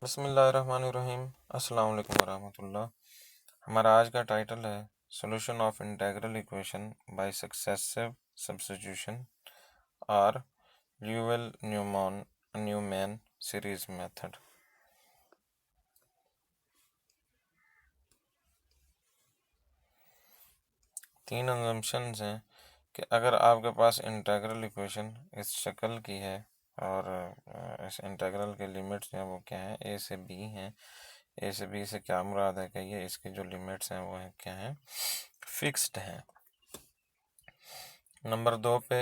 बिस्मिल्लाहिर्रहमानिर्रहीम। अस्सलाम वालेकुम वरहमतुल्लाह। हमारा आज का टाइटल है solution of integral equation bye successive substitution और ल्यूवेल न्यूमैन सीरीज मेथड। तीन अजम्पशंस हैं कि अगर आपके पास इंटीग्रल इक्वेशन इस शक्ल की है और इस इंटीग्रल के लिमिट्स हैं वो क्या हैं, ए से बी हैं। ए से बी से क्या मुराद है कि ये इसकी जो लिमिट्स हैं वो हैं क्या हैं, फिक्स्ड हैं। नंबर 2 पे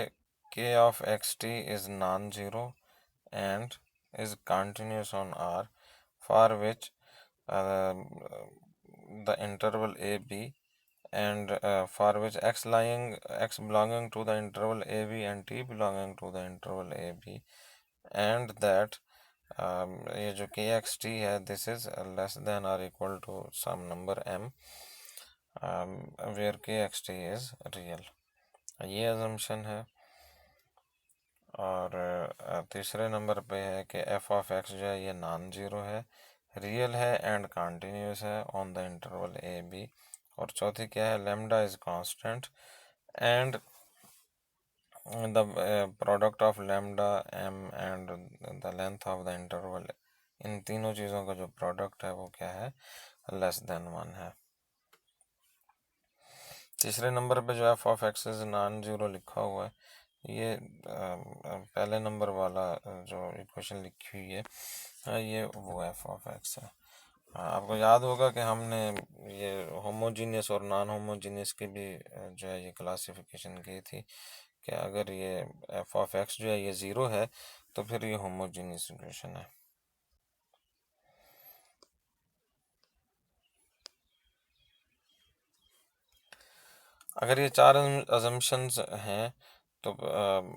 k of x t is non zero and is continuous on R for which the interval A B and for which x belonging to the interval ab and t belonging to the interval ab, and that ये जो kxt है this is less than or equal to some number m where kxt is real। ये assumption है। और तीसरे number पे है कि f ऑफ x जो है ये नॉन ज़ीरो है, रियल है एंड कंटिन्यूस है on the interval A B. और चौथी क्या है, lambda is constant and the product of lambda M and the length of the interval, इन तीनों चीज़ों का जो प्रोडक्ट है वो क्या है, लेस देन 1 है। तीसरे नंबर पे जो F of x is non zero लिखा हुआ है, ये पहले नंबर वाला जो इक्वेशन लिखी हुई है ये वो एफ ऑफ एक्स है। आपको याद होगा कि हमने ये होमोजीनियस और नॉन होमोजीनियस की भी जो है ये क्लासिफिकेशन की थी कि अगर ये एफ ऑफ एक्स जो है ये ज़ीरो है तो फिर ये होमोजीनियस इक्वेशन है। अगर ये चार अजम्पशंस हैं तो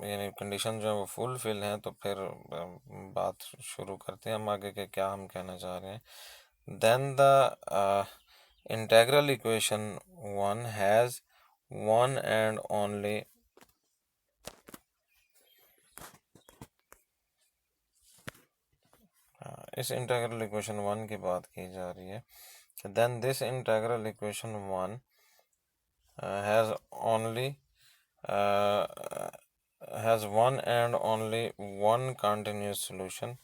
यानी कंडीशन जो है वो फुलफिल हैं तो फिर बात शुरू करते हैं हम आगे के क्या हम कहना चाह रहे हैं। Then the integral equation one has one and only इस इंटीग्रल इक्वेशन वन की बात की जा रही है। Then this integral equation one has only has one and only one continuous solution.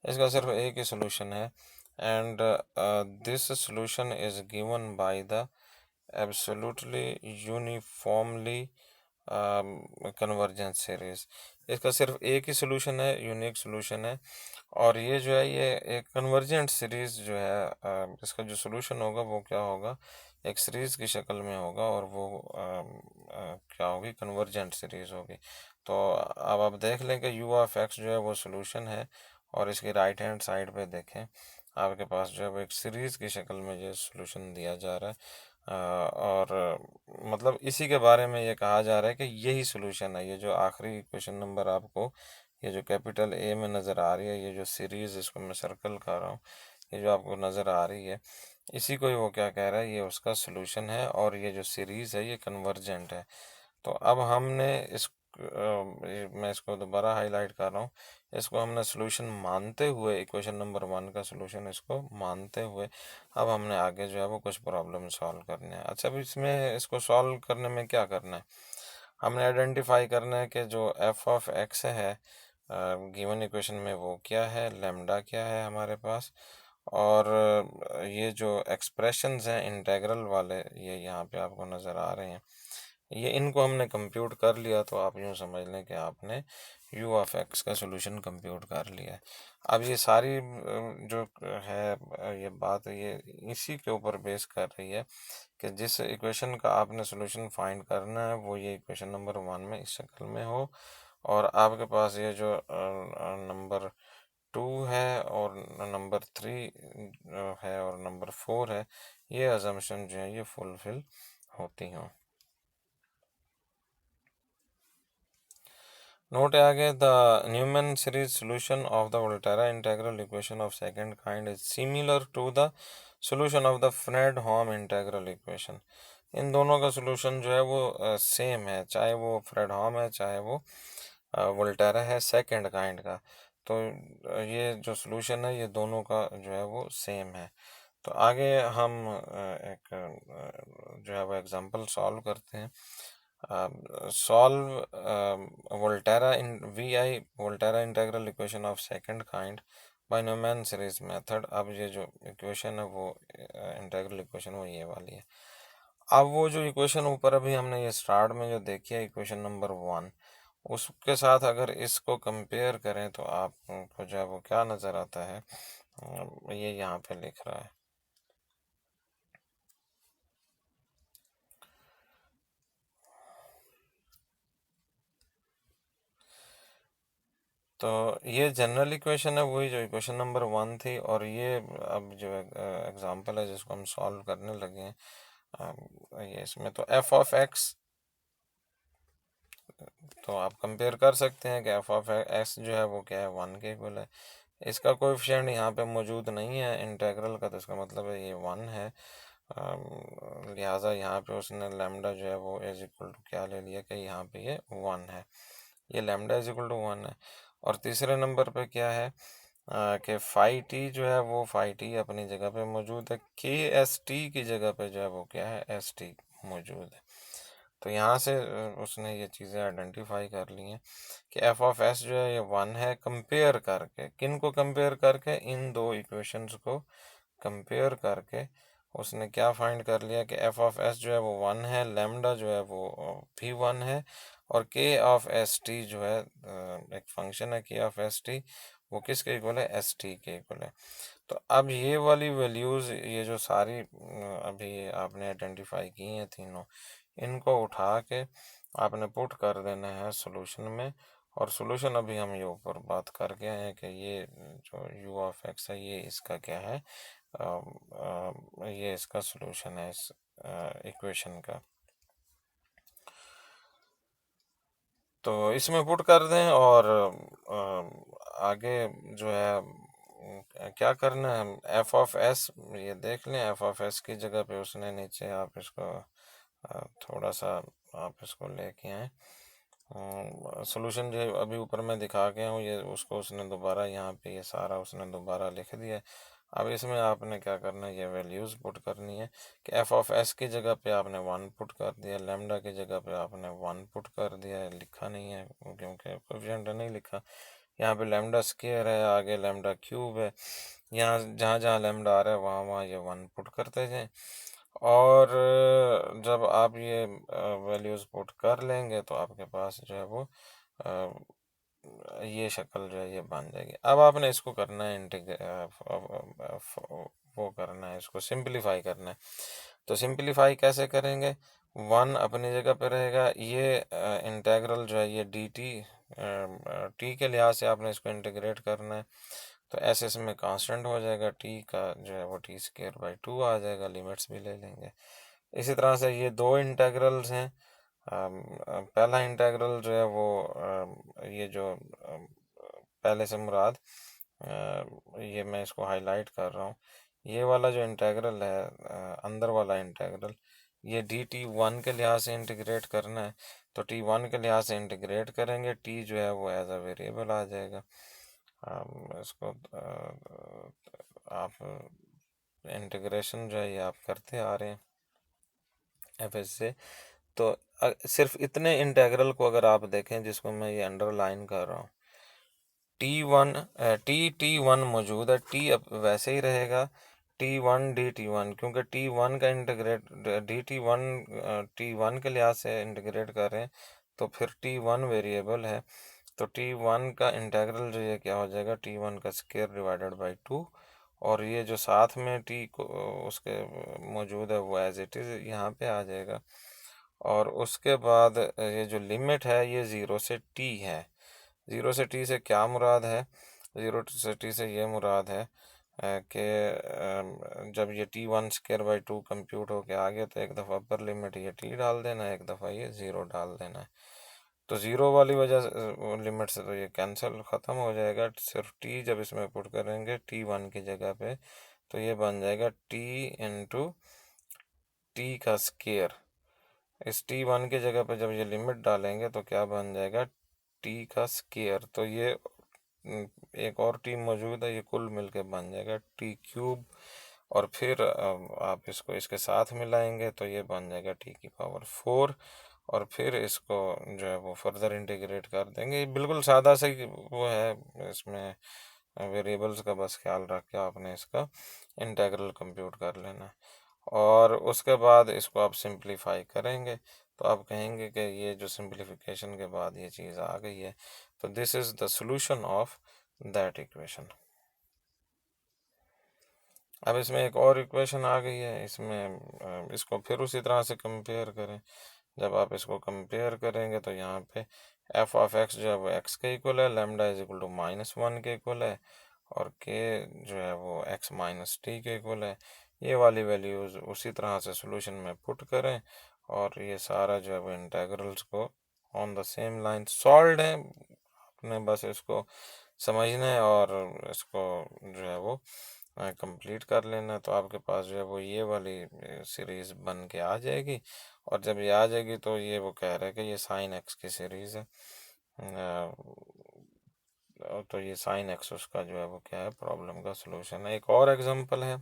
इसका सिर्फ एक ही सोल्यूशन है and this solution is given by the absolutely uniformly convergence series. इसका सिर्फ एक ही सोल्यूशन है, यूनिक सोल्यूशन है, और ये जो है ये एक कन्वर्जेंट सीरीज जो है इसका जो सोल्यूशन होगा वो क्या होगा, एक सीरीज की शक्ल में होगा और वो क्या होगी, कन्वर्जेंट सीरीज होगी। तो अब आप देख लें कि यू ऑफ एक्स जो है वो सोल्यूशन है और इसकी राइट हैंड साइड पे देखें आपके पास जो है वो एक सीरीज की शक्ल में ये सोल्यूशन दिया जा रहा है। और मतलब इसी के बारे में ये कहा जा रहा है कि यही सोल्यूशन है। ये जो आखिरी क्वेश्चन नंबर आपको ये जो कैपिटल ए में नज़र आ रही है, ये जो सीरीज़ इसको मैं सर्कल कर रहा हूँ, ये जो आपको नज़र आ रही है इसी को ही वो क्या कह रहा है, ये उसका सोल्यूशन है और ये जो सीरीज़ है ये कन्वर्जेंट है। तो अब हमने मैं इसको दोबारा हाईलाइट कर रहा हूँ, इसको हमने सोल्यूशन मानते हुए इक्वेशन नंबर वन का सोल्यूशन इसको मानते हुए अब हमने आगे जो है वो कुछ प्रॉब्लम सॉल्व करने हैं। अच्छा, अब इसमें इसको सॉल्व करने में क्या करना है, हमने आइडेंटिफाई करना है कि जो एफ ऑफ एक्स है गिवन इक्वेशन में वो क्या है, लेमडा क्या है हमारे पास, और ये जो एक्सप्रेशंस हैं इंटेग्रल वाले ये यहाँ पे आपको नज़र आ रहे हैं, ये इनको हमने कंप्यूट कर लिया तो आप यूँ समझ लें कि आपने यू ऑफ एक्स का सोल्यूशन कंप्यूट कर लिया है। अब ये सारी जो है ये बात ये इसी के ऊपर बेस कर रही है कि जिस इक्वेशन का आपने सोल्यूशन फाइंड करना है वो ये इक्वेशन नंबर वन में इस शक्ल में हो, और आपके पास ये जो नंबर टू है और नंबर थ्री है और नंबर फोर है, ये अजम्पशन जो है ये फुलफिल होती हों। नोट है आगे, the Neumann series solution of the Volterra integral equation of second kind is similar to the solution of the Fredholm integral equation. इन दोनों का सोल्यूशन जो है वो सेम है, चाहे वो फ्रेडहोम है चाहे वो वोल्टेरा है सेकंड काइंड का। तो ये जो सोल्यूशन है ये दोनों का जो है वो सेम है। तो आगे हम एक जो है वो एग्जांपल सॉल्व करते हैं। Solve Volterra integral equation of second kind binomial series method. अब ये जो इक्वेशन है वो इंटीग्रल इक्वेशन वो ये वाली है। अब वो जो इक्वेशन ऊपर अभी हमने ये स्टार्ट में जो देखी है इक्वेशन नंबर 1, उसके साथ अगर इसको कंपेयर करें तो आपको जो है वो क्या नज़र आता है, ये यहाँ पे लिख रहा है। तो ये जनरल इक्वेशन है, वही जो इक्वेशन नंबर 1 थी, और ये अब जो एग्जांपल है जिसको हम सॉल्व करने लगे हैं, ये इसमें तो एफ ऑफ एक्स, तो आप कंपेयर कर सकते हैं कि एफ ऑफ एक्स जो है वो क्या है, 1 के इक्वल है। इसका कोएफिशिएंट यहाँ पे मौजूद नहीं है इंटेग्रल का, तो इसका मतलब है ये 1 है। लिहाजा यहाँ पे उसने लैम्डा जो है वो इज इक्वल टू क्या ले लिया कि यहाँ पे ये 1 है, ये लैम्डा इज इक्वल टू 1 है। और तीसरे नंबर पे क्या है कि फाई टी जो है वो फाई टी अपनी जगह पे मौजूद है, के एस टी की जगह पे जो है वो क्या है, एस टी मौजूद है। तो यहाँ से उसने ये चीज़ें आइडेंटिफाई कर ली हैं कि एफ ऑफ एस जो है ये 1 है, कंपेयर करके, किन को कंपेयर करके, इन दो इक्वेशंस को कंपेयर करके उसने क्या फाइंड कर लिया कि एफ ऑफ एस जो है वो 1 है, लेमडा जो है वो भी 1 है, और के ऑफ एस टी जो है एक फंक्शन है के ऑफ एस टी, वो किसके इक्वल है, एस टी के इक्वल है। तो अब ये वाली वैल्यूज़, ये जो सारी अभी आपने आइडेंटिफाई की हैं तीनों, इनको उठा के आपने पुट कर देना है सॉल्यूशन में। और सॉल्यूशन अभी हम ये ऊपर बात करके आए हैं कि ये जो u ऑफ x है ये इसका क्या है, ये इसका सॉल्यूशन है इस इक्वेशन का। तो इसमें पुट कर दें, और आगे जो है क्या करना है, एफ ऑफ एस ये देख लें, एफ ऑफ एस की जगह पे उसने नीचे, आप इसको थोड़ा सा आप इसको लेके आए, सॉल्यूशन जो अभी ऊपर मैं दिखा के हूँ ये उसको उसने दोबारा यहाँ पे ये सारा उसने दोबारा लिख दिया है। अब इसमें आपने क्या करना है, ये वैल्यूज़ पुट करनी है कि एफ ऑफ एस की जगह पे आपने 1 पुट कर दिया, लेमडा की जगह पे आपने 1 पुट कर दिया है, लिखा नहीं है क्योंकि कोएफिशिएंट नहीं लिखा। यहाँ पे लेमडा स्क्वायर है, आगे लेमडा क्यूब है, यहाँ जहाँ जहाँ लेमडा आ रहा है वहाँ वहाँ ये 1 पुट करते जाएं। और जब आप ये वैल्यूज़ पुट कर लेंगे तो आपके पास जो है वो ये शक्ल जो है ये बन जाएगी। अब आपने इसको करना है वो करना है, इसको सिंपलीफाई करना है। तो सिंपलीफाई कैसे करेंगे, 1 अपनी जगह पे रहेगा, ये इंटेग्रल जो है ये डी टी टी के लिहाज से आपने इसको इंटीग्रेट करना है। तो ऐसे इसमें कांस्टेंट हो जाएगा, टी का जो है वो टी स्क्वायर बाई 2 आ जाएगा, लिमिट्स भी ले लेंगे। इसी तरह से ये दो इंटेग्रल्स हैं। पहला इंटेग्रल जो है वो ये जो पहले से मुराद, ये मैं इसको हाईलाइट कर रहा हूँ, ये वाला जो इंटेग्रल है अंदर वाला इंटेग्रल, ये डी टी 1 के लिहाज से इंटीग्रेट करना है। तो टी 1 के लिहाज से इंटीग्रेट करेंगे, टी जो है वो एज अ वेरिएबल आ जाएगा। इसको आप इंटीग्रेशन जो है ये आप करते आ रहे हैं एफ एस से। तो सिर्फ इतने इंटेग्रल को अगर आप देखें जिसको मैं ये अंडरलाइन कर रहा हूँ, टी वन मौजूद है, टी अब वैसे ही रहेगा, टी वन क्योंकि टी वन का इंटीग्रेट टी वन के लिहाज से इंटीग्रेट कर रहे हैं, तो फिर टी वन वेरिएबल है, तो टी वन का इंटीग्रल जो ये क्या हो जाएगा, टी वन का स्क्वायर डिवाइडेड बाई 2, और ये जो साथ में टी को उसके मौजूद है वो एज इट इज़ यहाँ पे आ जाएगा। और उसके बाद ये जो लिमिट है ये ज़ीरो से टी है। ज़ीरो से टी से क्या मुराद है, ज़ीरो से टी से ये मुराद है कि जब ये टी 1 स्क्वायर बाई 2 कंप्यूट होके आ गया तो एक दफ़ा अपर लिमिट ये टी डाल देना है, एक दफ़ा ये ज़ीरो डाल देना है। तो ज़ीरो वाली वजह से लिमिट से तो ये कैंसिल ख़त्म हो जाएगा, सिर्फ टी जब इसमें पुट करेंगे टी 1 की जगह पे, तो ये बन जाएगा टी इंटू टी का स्क्वायर। इस टी 1 की जगह पे जब ये लिमिट डालेंगे तो क्या बन जाएगा, टी का स्क्वायर। तो ये एक और टी मौजूद है, ये कुल मिलके बन जाएगा टी क्यूब। और फिर आप इसको इसके साथ मिलाएंगे तो ये बन जाएगा टी की पावर 4। और फिर इसको जो है वो फर्दर इंटीग्रेट कर देंगे। ये बिल्कुल सादा सा ही वो है, इसमें वेरिएबल्स का बस ख्याल रख के आपने इसका इंटीग्रल कंप्यूट कर लेना है। और उसके बाद इसको आप सिंप्लीफाई करेंगे तो आप कहेंगे कि ये जो सिंप्लीफिकेशन के बाद ये चीज़ आ गई है। तो this is the solution of that equation. अब इसमें एक और इक्वेशन आ गई है, इसमें इसको फिर उसी तरह से कंपेयर करें। जब आप इसको कंपेयर करेंगे तो यहाँ पे एफ ऑफ एक्स जो है वो एक्स के इक्वल है, लेमडा इज इक्वल टू -1 के इक्वल है, और के जो है वो एक्स माइनस टी के इक्वल है। ये वाली वैल्यूज़ उसी तरह से सोल्यूशन में पुट करें और ये सारा जो है वो इंटेग्रल्स को on the same line solve है। आपने बस इसको समझना है और इसको जो है वो कंप्लीट कर लेना, तो आपके पास जो है वो ये वाली सीरीज़ बन के आ जाएगी। और जब ये आ जाएगी तो ये वो कह रहा है कि ये साइन एक्स की सीरीज़ है। तो ये साइन एक्स उसका जो है वो क्या है, प्रॉब्लम का सलूशन है। एक और एग्जांपल है,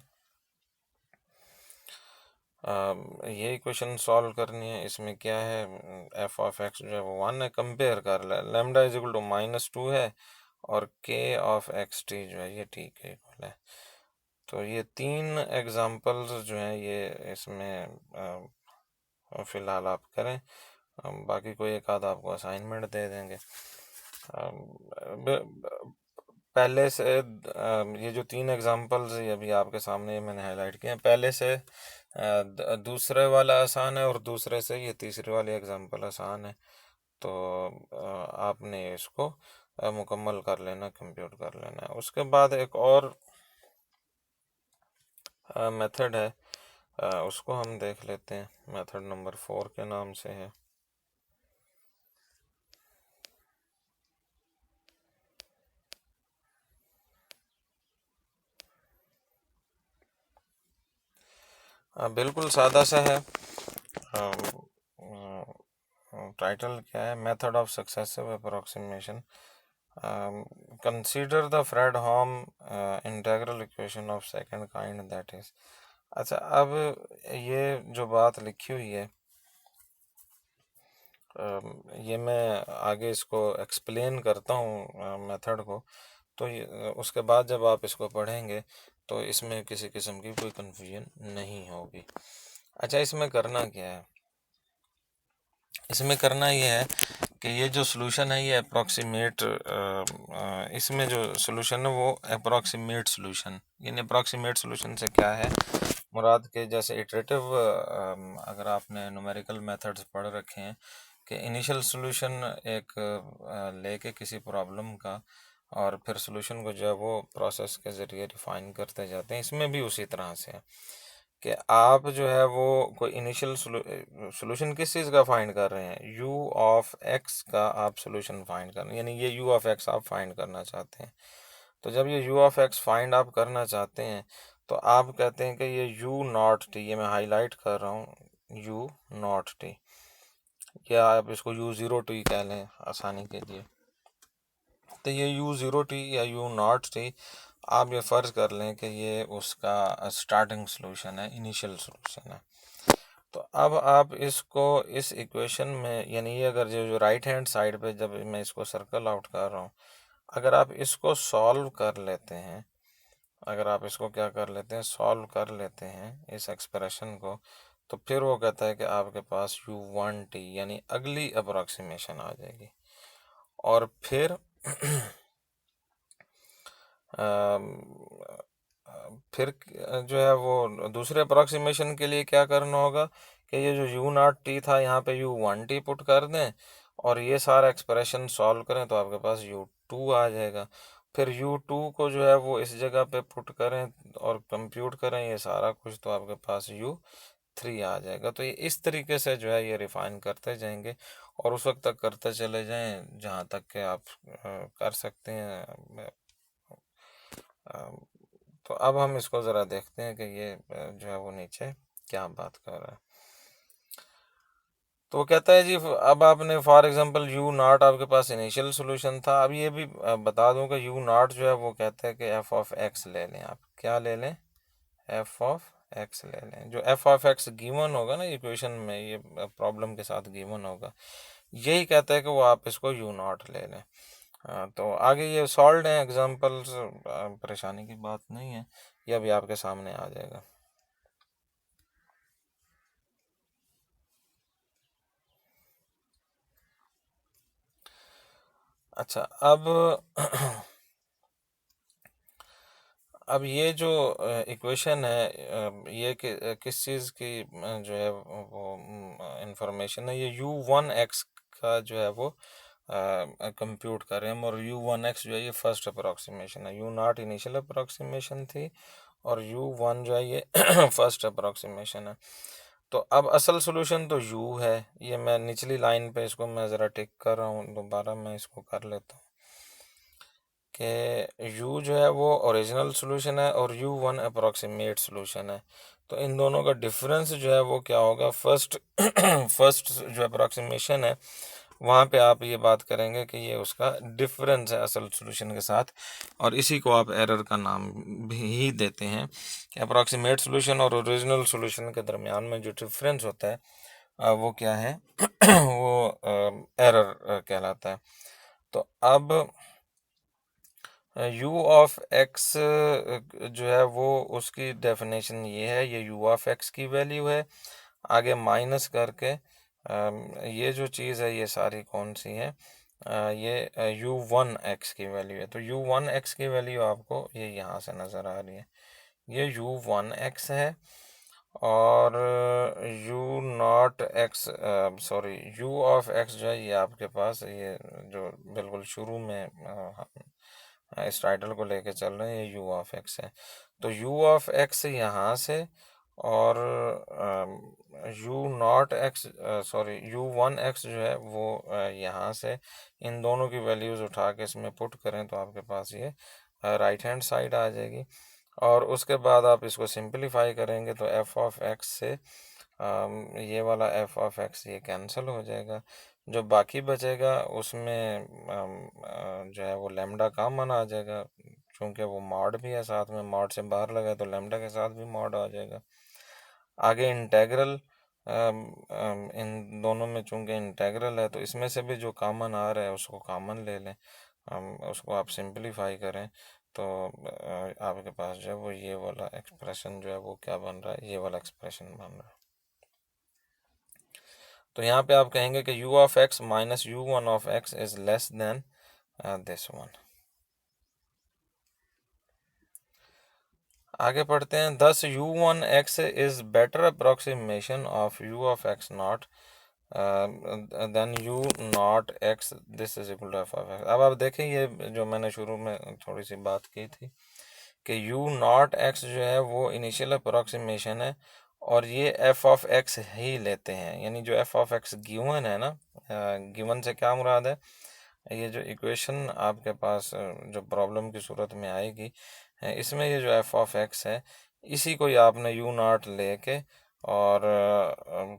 ये इक्वेशन सॉल्व करनी है। इसमें क्या है, एफ ऑफ एक्स जो है वो 1 है, कंपेयर कर ले, लेमडा इज इक्वल टू -2 है, और के ऑफ एक्स टी जो है ये टी के इक्वल है। तो ये 3 एग्जांपल्स जो हैं ये इसमें फ़िलहाल आप करें, बाकी कोई एक आध आपको असाइनमेंट दे देंगे। पहले से ये जो 3 एग्जांपल्स ये अभी आपके सामने मैंने हाईलाइट किए हैं, पहले से दूसरे वाला आसान है और दूसरे से ये तीसरी वाली एग्जांपल आसान है। तो आपने इसको मुकम्मल कर लेना, कंप्यूट कर लेना है। उसके बाद एक और मेथड है, उसको हम देख लेते हैं। मेथड नंबर 4 के नाम से है। बिल्कुल सादा सा है। टाइटल क्या है, method of successive approximation, consider the Fredholm integral equation of second kind that is. अच्छा, अब ये जो बात लिखी हुई है, ये मैं आगे इसको एक्सप्लेन करता हूँ मेथड को, तो उसके बाद जब आप इसको पढ़ेंगे तो इसमें किसी किस्म की कोई कन्फ्यूजन नहीं होगी। अच्छा, इसमें करना क्या है, इसमें करना ये है कि ये जो सोल्यूशन है ये अप्रॉक्सीमेट, इसमें जो सोल्यूशन है वो अप्रॉक्सीमेट सोल्यूशन, यानी अप्रॉक्सीमेट सोल्यूशन से क्या है मुराद के, जैसे इटरेटिव, अगर आपने न्यूमेरिकल मेथड्स पढ़ रखे हैं कि इनिशियल सोल्यूशन एक लेके किसी प्रॉब्लम का, और फिर सोल्यूशन को जो है वो प्रोसेस के ज़रिए रिफाइन करते जाते हैं, इसमें भी उसी तरह से है कि आप जो है वो कोई इनिशियल सोल्यूशन किस चीज़ का फाइंड कर रहे हैं, u ऑफ x का आप सोल्यूशन फाइंड कर रहे हैं, यानी ये u ऑफ x आप फाइंड करना चाहते हैं। तो जब ये u ऑफ x फाइंड आप करना चाहते हैं तो आप कहते हैं कि ये u नॉट t, ये मैं हाईलाइट कर रहा हूँ, u नॉट t, या आप इसको u0t कह लें आसानी के लिए। तो ये u0t या u नॉट t, आप ये फ़र्ज़ कर लें कि ये उसका स्टार्टिंग सोल्यूशन है, इनिशियल सोल्यूशन है। तो अब आप इसको इस इक्वेशन में, यानी ये अगर जो राइट हैंड साइड पे जब मैं इसको सर्कल आउट कर रहा हूँ, अगर आप इसको सॉल्व कर लेते हैं, अगर आप इसको क्या कर लेते हैं, सॉल्व कर लेते हैं इस एक्सप्रेशन को, तो फिर वो कहता है कि आपके पास u1t यानी अगली अप्रॉक्सीमेशन आ जाएगी। और फिर फिर जो है वो दूसरे अप्रॉक्सीमेशन के लिए क्या करना होगा कि ये जो u नॉट टी था यहाँ पे u1t पुट कर दें और ये सारा एक्सप्रेशन सॉल्व करें तो आपके पास u2 आ जाएगा। फिर u2 को जो है वो इस जगह पे पुट करें और कंप्यूट करें ये सारा कुछ, तो आपके पास u3 आ जाएगा। तो ये इस तरीके से जो है ये रिफाइन करते जाएंगे और उस वक्त तक करते चले जाएं जहाँ तक कि आप कर सकते हैं। तो अब हम इसको ज़रा देखते हैं कि ये जो है वो नीचे क्या बात कर रहा है। तो वो कहता है जी अब आपने फॉर एग्जांपल यू नॉट आपके पास इनिशियल सोल्यूशन था। अब ये भी बता दूं कि यू नॉट जो है वो कहता है कि एफ ऑफ एक्स ले लें। आप क्या ले लें? एफ ऑफ एक्स ले लें। जो एफ ऑफ एक्स गिवन होगा ना इक्वेशन में, ये प्रॉब्लम के साथ गिवन होगा, यही कहता है कि वो आप इसको यू नॉट ले लें। तो आगे ये सॉल्व है एग्जांपल्स, परेशानी की बात नहीं है, ये अभी आपके सामने आ जाएगा। अच्छा, अब अब ये जो इक्वेशन है, ये किस चीज़ की जो है वो इंफॉर्मेशन है, ये यू वन एक्स का जो है वो कंप्यूट कर रहे हैं हम। और यू वन एक्स जो है ये फर्स्ट अप्रोक्सीमेशन है, यू नॉट इनिशियल अप्रोक्सीमेशन थी, और यू वन जो है ये फर्स्ट अप्रोक्सीमेशन है। तो अब असल सोल्यूशन तो यू है। ये मैं निचली लाइन पे इसको मैं ज़रा टिक कर रहा हूँ, दोबारा मैं इसको कर लेता हूँ कि यू जो है वो ओरिजिनल सोल्यूशन है और यू वन अप्रॉक्सीमेट सोल्यूशन है। तो इन दोनों का डिफरेंस जो है वो क्या होगा? फर्स्ट फर्स्ट जो अप्रॉक्सीमेशन है वहाँ पे आप ये बात करेंगे कि ये उसका डिफरेंस है असल सोल्यूशन के साथ, और इसी को आप एरर का नाम भी देते हैं कि अप्रॉक्सीमेट सोल्यूशन और ओरिजिनल सोल्यूशन के दरमियान में जो डिफरेंस होता है वो क्या है? वो एरर कहलाता है। तो अब यू ऑफ एक्स जो है वो उसकी डेफिनेशन ये है, ये यू ऑफ एक्स की वैल्यू है। आगे माइनस करके ये जो चीज़ है ये सारी कौन सी है? ये यू वन एक्स की वैल्यू है। तो यू वन एक्स की वैल्यू आपको ये यहाँ से नज़र आ रही है, ये यू वन एक्स है। और you naught x, sorry, you of x जो है ये आपके पास ये जो बिल्कुल शुरू में इस टाइटल को लेके चल रहे हैं, ये यू ऑफ एक्स है। तो यू ऑफ एक्स यहाँ से, और you naught x, sorry, you one x जो है वो यहाँ से, इन दोनों की वैल्यूज़ उठा के इसमें पुट करें तो आपके पास ये राइट हैंड साइड आ जाएगी। और उसके बाद आप इसको सिंपलीफाई करेंगे तो एफ ऑफ एक्स से ये वाला एफ ऑफ एक्स ये कैंसिल हो जाएगा। जो बाकी बचेगा उसमें जो है वो लेमडा कॉमन आ जाएगा, क्योंकि वो मॉड भी है साथ में, मॉड से बाहर लगा तो लेमडा के साथ भी मॉड आ जाएगा। आगे इंटेग्रल, इन दोनों में चूंकि इंटेग्रल है तो इसमें से भी जो कॉमन आ रहा है उसको कॉमन ले लें, उसको आप सिंपलीफाई करें तो आपके पास जो है वो ये वाला एक्सप्रेशन जो है वो क्या बन रहा है? ये वाला एक्सप्रेशन बन रहा है। तो यहाँ पे आप कहेंगे कि u of x minus u one of x is less than this one. आगे पढ़ते हैं, thus u one x is better approximation of u of x naught then u naught x, this is equal to f of x. अब आप देखें ये जो मैंने शुरू में थोड़ी सी बात की थी कि यू नॉट एक्स जो है वो इनिशियल अप्रोक्सीमेशन है, और ये एफ ऑफ एक्स ही लेते हैं। यानी जो एफ ऑफ एक्स गिवन है ना, गिवन से क्या मुराद है? ये जो इक्वेशन आपके पास जो प्रॉब्लम की सूरत में आएगी, इसमें ये जो एफ ऑफ एक्स है इसी को ही आपने यू नॉट लेके और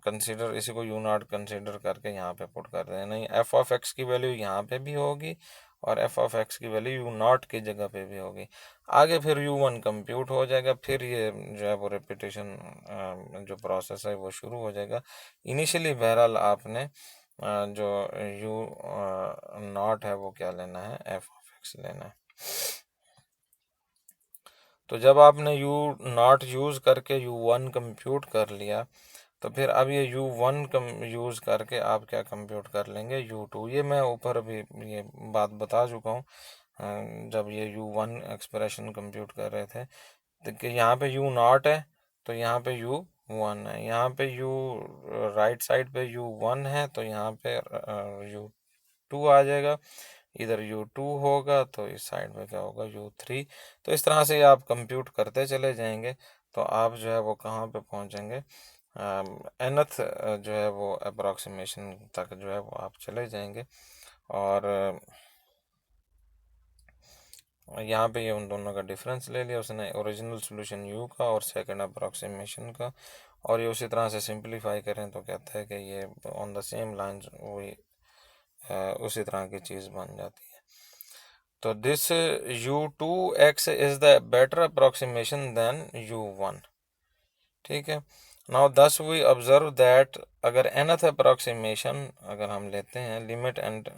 कंसीडर, इसी को यू नॉट कंसीडर करके यहाँ पे पुट कर देना। नहीं, एफ ऑफ एक्स की वैल्यू यहाँ पे भी होगी और एफ ऑफ एक्स की वैल्यू यू नॉट की जगह पे भी होगी। आगे फिर यू वन कंप्यूट हो जाएगा, फिर ये जो है वो रिपीटेशन जो प्रोसेस है वो शुरू हो जाएगा। इनिशियली बहरहाल आपने जो यू नॉट है वो क्या लेना है? एफ ऑफ एक्स लेना है। तो जब आपने यू नॉट यूज़ करके यू वन कंप्यूट कर लिया तो फिर अब ये यू वन कम यूज़ करके आप क्या कंप्यूट कर लेंगे? U two. ये मैं ऊपर अभी ये बात बता चुका हूँ जब ये यू वन एक्सप्रेशन कंप्यूट कर रहे थे, तो कि यहाँ पे यू नॉट है तो यहाँ पे यू वन है, यहाँ पे यू राइट साइड पे यू वन है तो यहाँ पे यू टू आ जाएगा। इधर यू टू होगा तो इस साइड में क्या होगा? You three. तो इस तरह से आप कंप्यूट करते चले जाएंगे तो आप जो है वो कहाँ पे पहुँचेंगे? nth जो है वो अप्रॉक्सीमेशन तक जो है वो आप चले जाएंगे। और यहाँ पे ये उन दोनों का डिफरेंस ले लिया उसने, ओरिजिनल सॉल्यूशन यू का और सेकंड अप्रॉक्सीमेशन का, और ये उसी तरह से सिंप्लीफाई करें तो कहता है कि ये ऑन द सेम लाइंस वही उसी तरह की चीज़ बन जाती है। तो this u2x is the better approximation than u1, ठीक है। Now thus we observe that अगर nth अप्रोक्सीमेशन अगर हम लेते हैं लिमिट एंड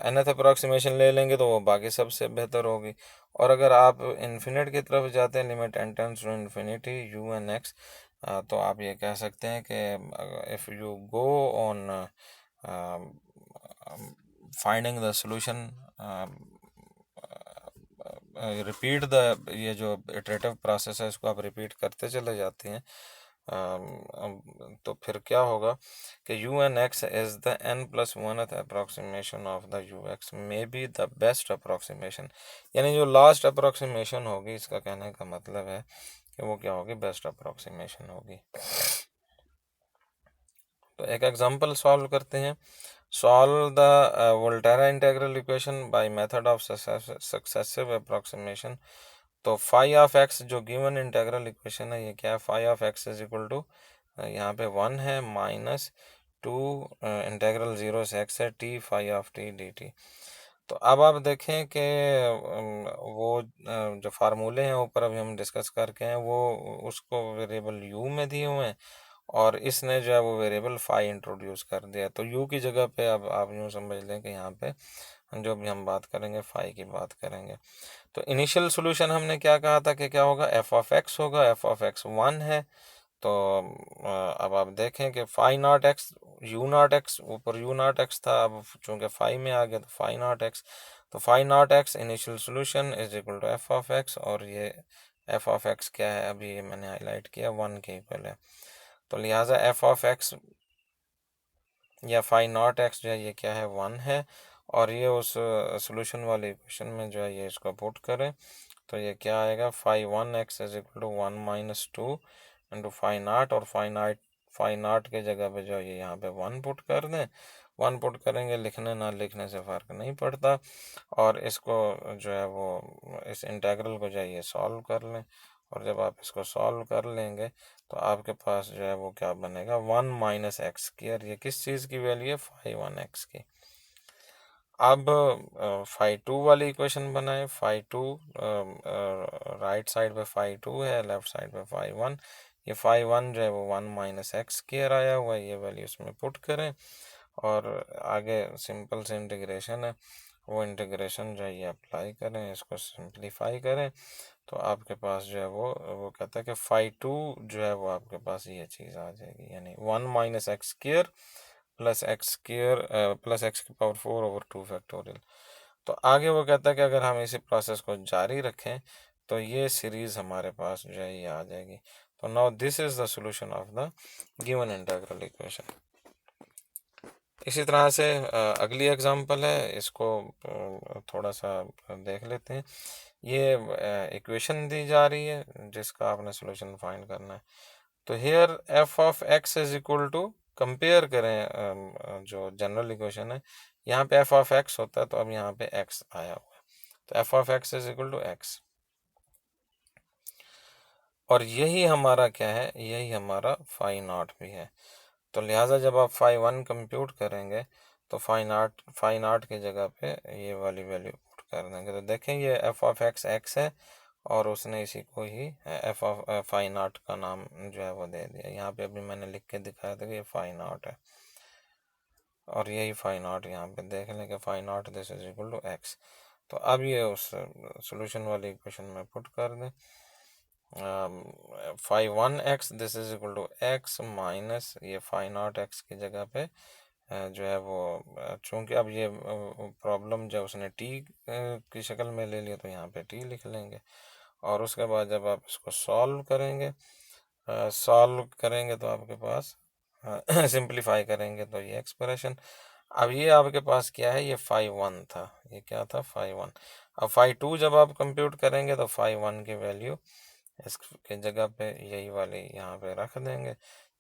nth अप्रोक्सीमेशन ले लेंगे तो वो बाकी सबसे बेहतर होगी। और अगर आप इन्फिनिट की तरफ जाते हैं limit n tends to infinity u n x, तो आप ये कह सकते हैं कि if you go on finding the solution, repeat the ये जो इटरेटिव प्रोसेस है इसको आप रिपीट करते चले जाते हैं, तो फिर क्या होगा कि u n x is the n plus one approximation of the u x may be the best approximation. यानी जो लास्ट अप्रोक्सीमेशन होगी इसका कहने का मतलब है कि वो क्या होगी, बेस्ट अप्रोक्सीमेशन होगी। तो एक एग्जांपल सॉल्व करते हैं। Solve the Volterra integral equation by method of successive approximation. तो फाई ऑफ एक्स जो गिवन इंटीग्रल इक्वेशन है ये क्या है, phi of x is equal to यहाँ पे 1 है माइनस 2 इंटीग्रल 0 से एक्स है t phi of t d t. तो अब आप देखें कि वो जो फार्मूले हैं ऊपर अभी हम डिस्कस करके हैं वो उसको वेरिएबल यू में दिए हुए हैं और इसने जो है वो वेरिएबल फाई इंट्रोड्यूस कर दिया। तो यू की जगह पे अब आप यूँ समझ लें कि यहाँ पे जो भी हम बात करेंगे फाई की बात करेंगे। तो इनिशियल सोल्यूशन हमने क्या कहा था कि क्या होगा, एफ ऑफ एक्स होगा, एफ ऑफ एक्स 1 है। तो अब आप देखें कि phi naught x u naught x, ऊपर यू नॉट एक्स था, अब चूंकि फाई में आ गया तो फाई नॉट एक्स। तो phi naught x initial solution is equal to f of x, और ये एफ ऑफ एक्स क्या है अभी ये मैंने हाईलाइट किया 1 के इक्वल है। तो लिहाजा एफ ऑफ एक्स या फाई नॉट एक्स जो है ये क्या है 1 है, और ये उस सोल्यूशन वाले इक्वेशन में जो है ये इसको पुट करें तो ये क्या आएगा, phi 1 x is equal to 1 minus 2 into phi naught, और फाई नॉट के जगह पे जो ये यहाँ पे 1 पुट कर दें। 1 पुट करेंगे, लिखने ना लिखने से फ़र्क नहीं पड़ता। और इसको जो है वो इस इंटीग्रल को जो है ये सॉल्व कर लें, और जब आप इसको सॉल्व कर लेंगे तो आपके पास जो है वो क्या बनेगा, 1 माइनस एक्स स्क्वायर। ये किस चीज़ की वैल्यू है, फाई 1 एक्स की। अब फाई 2 वाली इक्वेशन बनाए। फाई 2 राइट साइड पे फाई 2 है, लेफ्ट साइड पे फाई 1। ये फाई 1 जो है वो 1 माइनस एक्स स्क्वायर आया हुआ है, ये वैल्यू इसमें पुट करें और आगे सिंपल से इंटीग्रेशन है, वो इंटीग्रेशन जो है ये अप्लाई करें, इसको सिंप्लीफाई करें तो आपके पास जो है वो कहता है कि फाई 2 जो है वो आपके पास ये चीज़ आ जाएगी, यानी 1 minus x square plus x square plus x की पावर 4 ओवर 2 फैक्टोरियल। तो आगे वो कहता है कि अगर हम इसी प्रोसेस को जारी रखें तो ये सीरीज़ हमारे पास जो है ये आ जाएगी। तो now this is the solution of the given integral equation. इसी तरह से अगली एग्जांपल है, इसको थोड़ा सा देख लेते हैं। ये इक्वेशन दी जा रही है जिसका आपने सॉल्यूशन फाइंड करना है। तो here f of x is equal to, compare करें जो जनरल इक्वेशन है, यहाँ पे एफ ऑफ एक्स होता है तो अब यहाँ पे एक्स आया हुआ है, तो f of x is equal to x. और यही हमारा क्या है, यही हमारा फाई नॉट भी है। तो लिहाजा जब आप फाई 1 कंप्यूट करेंगे तो फाई नॉट की जगह पे ये वाली वैल्यू पुट कर देंगे। तो देखें ये एफ ऑफ एक्स एक्स है और उसने इसी को ही एफ ऑफ फाई नॉट का नाम जो है वो दे दिया। यहाँ पे अभी मैंने लिख के दिखाया था कि ये फाई नॉट है, और यही फाई नॉट यहाँ पे देख लें कि phi naught this is equal to x. तो अब ये उस सोल्यूशन वाली इक्वेशन में पुट कर दें, phi 1 x this is equal to x minus ये फाई नॉट एक्स की जगह पे जो है वो चूंकि अब ये प्रॉब्लम जब उसने टी की शक्ल में ले लिया तो यहाँ पे टी लिख लेंगे। और उसके बाद जब आप इसको सॉल्व करेंगे तो आपके पास सिंप्लीफाई करेंगे तो ये एक्सप्रेशन, अब ये आपके पास क्या है, ये फाई 1 था, ये क्या था फाई 1। अब फाई 2 जब आप कंप्यूट करेंगे तो फाई 1 की वैल्यू इसके जगह पे यही वाली यहाँ पे रख देंगे।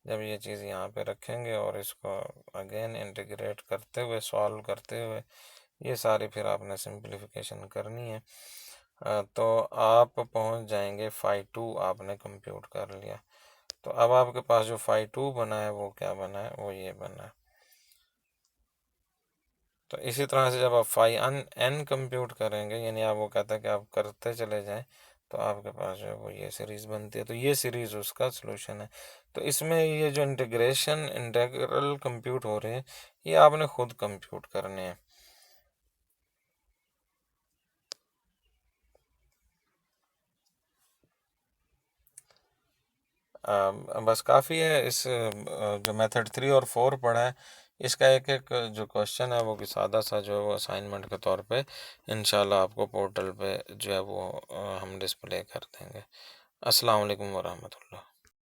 जब ये चीज़ यहाँ पे रखेंगे और इसको अगेन इंटीग्रेट करते हुए सॉल्व करते हुए ये सारी फिर आपने सिंप्लीफिकेशन करनी है, तो आप पहुँच जाएंगे फाई 2 आपने कंप्यूट कर लिया। तो अब आपके पास जो फाई 2 बना है वो क्या बना है, वो ये बना है। तो इसी तरह से जब आप फाई एन कंप्यूट करेंगे, यानी आप वो कहता है कि आप करते चले जाएं, तो आपके पास जो है वो ये सीरीज़ बनती है। तो ये सीरीज़ उसका सॉल्यूशन है। तो इसमें ये जो इंटीग्रल कंप्यूट हो रहे हैं, ये आपने खुद कंप्यूट करने हैं। बस काफ़ी है। इस जो मेथड 3 और 4 पढ़ा है, इसका एक एक जो क्वेश्चन है वो कि सादा सा जो है वो असाइनमेंट के तौर पे इंशाल्लाह आपको पोर्टल पे जो है वो हम डिस्प्ले कर देंगे। अस्सलाम वालेकुम वरहमतुल्लाह।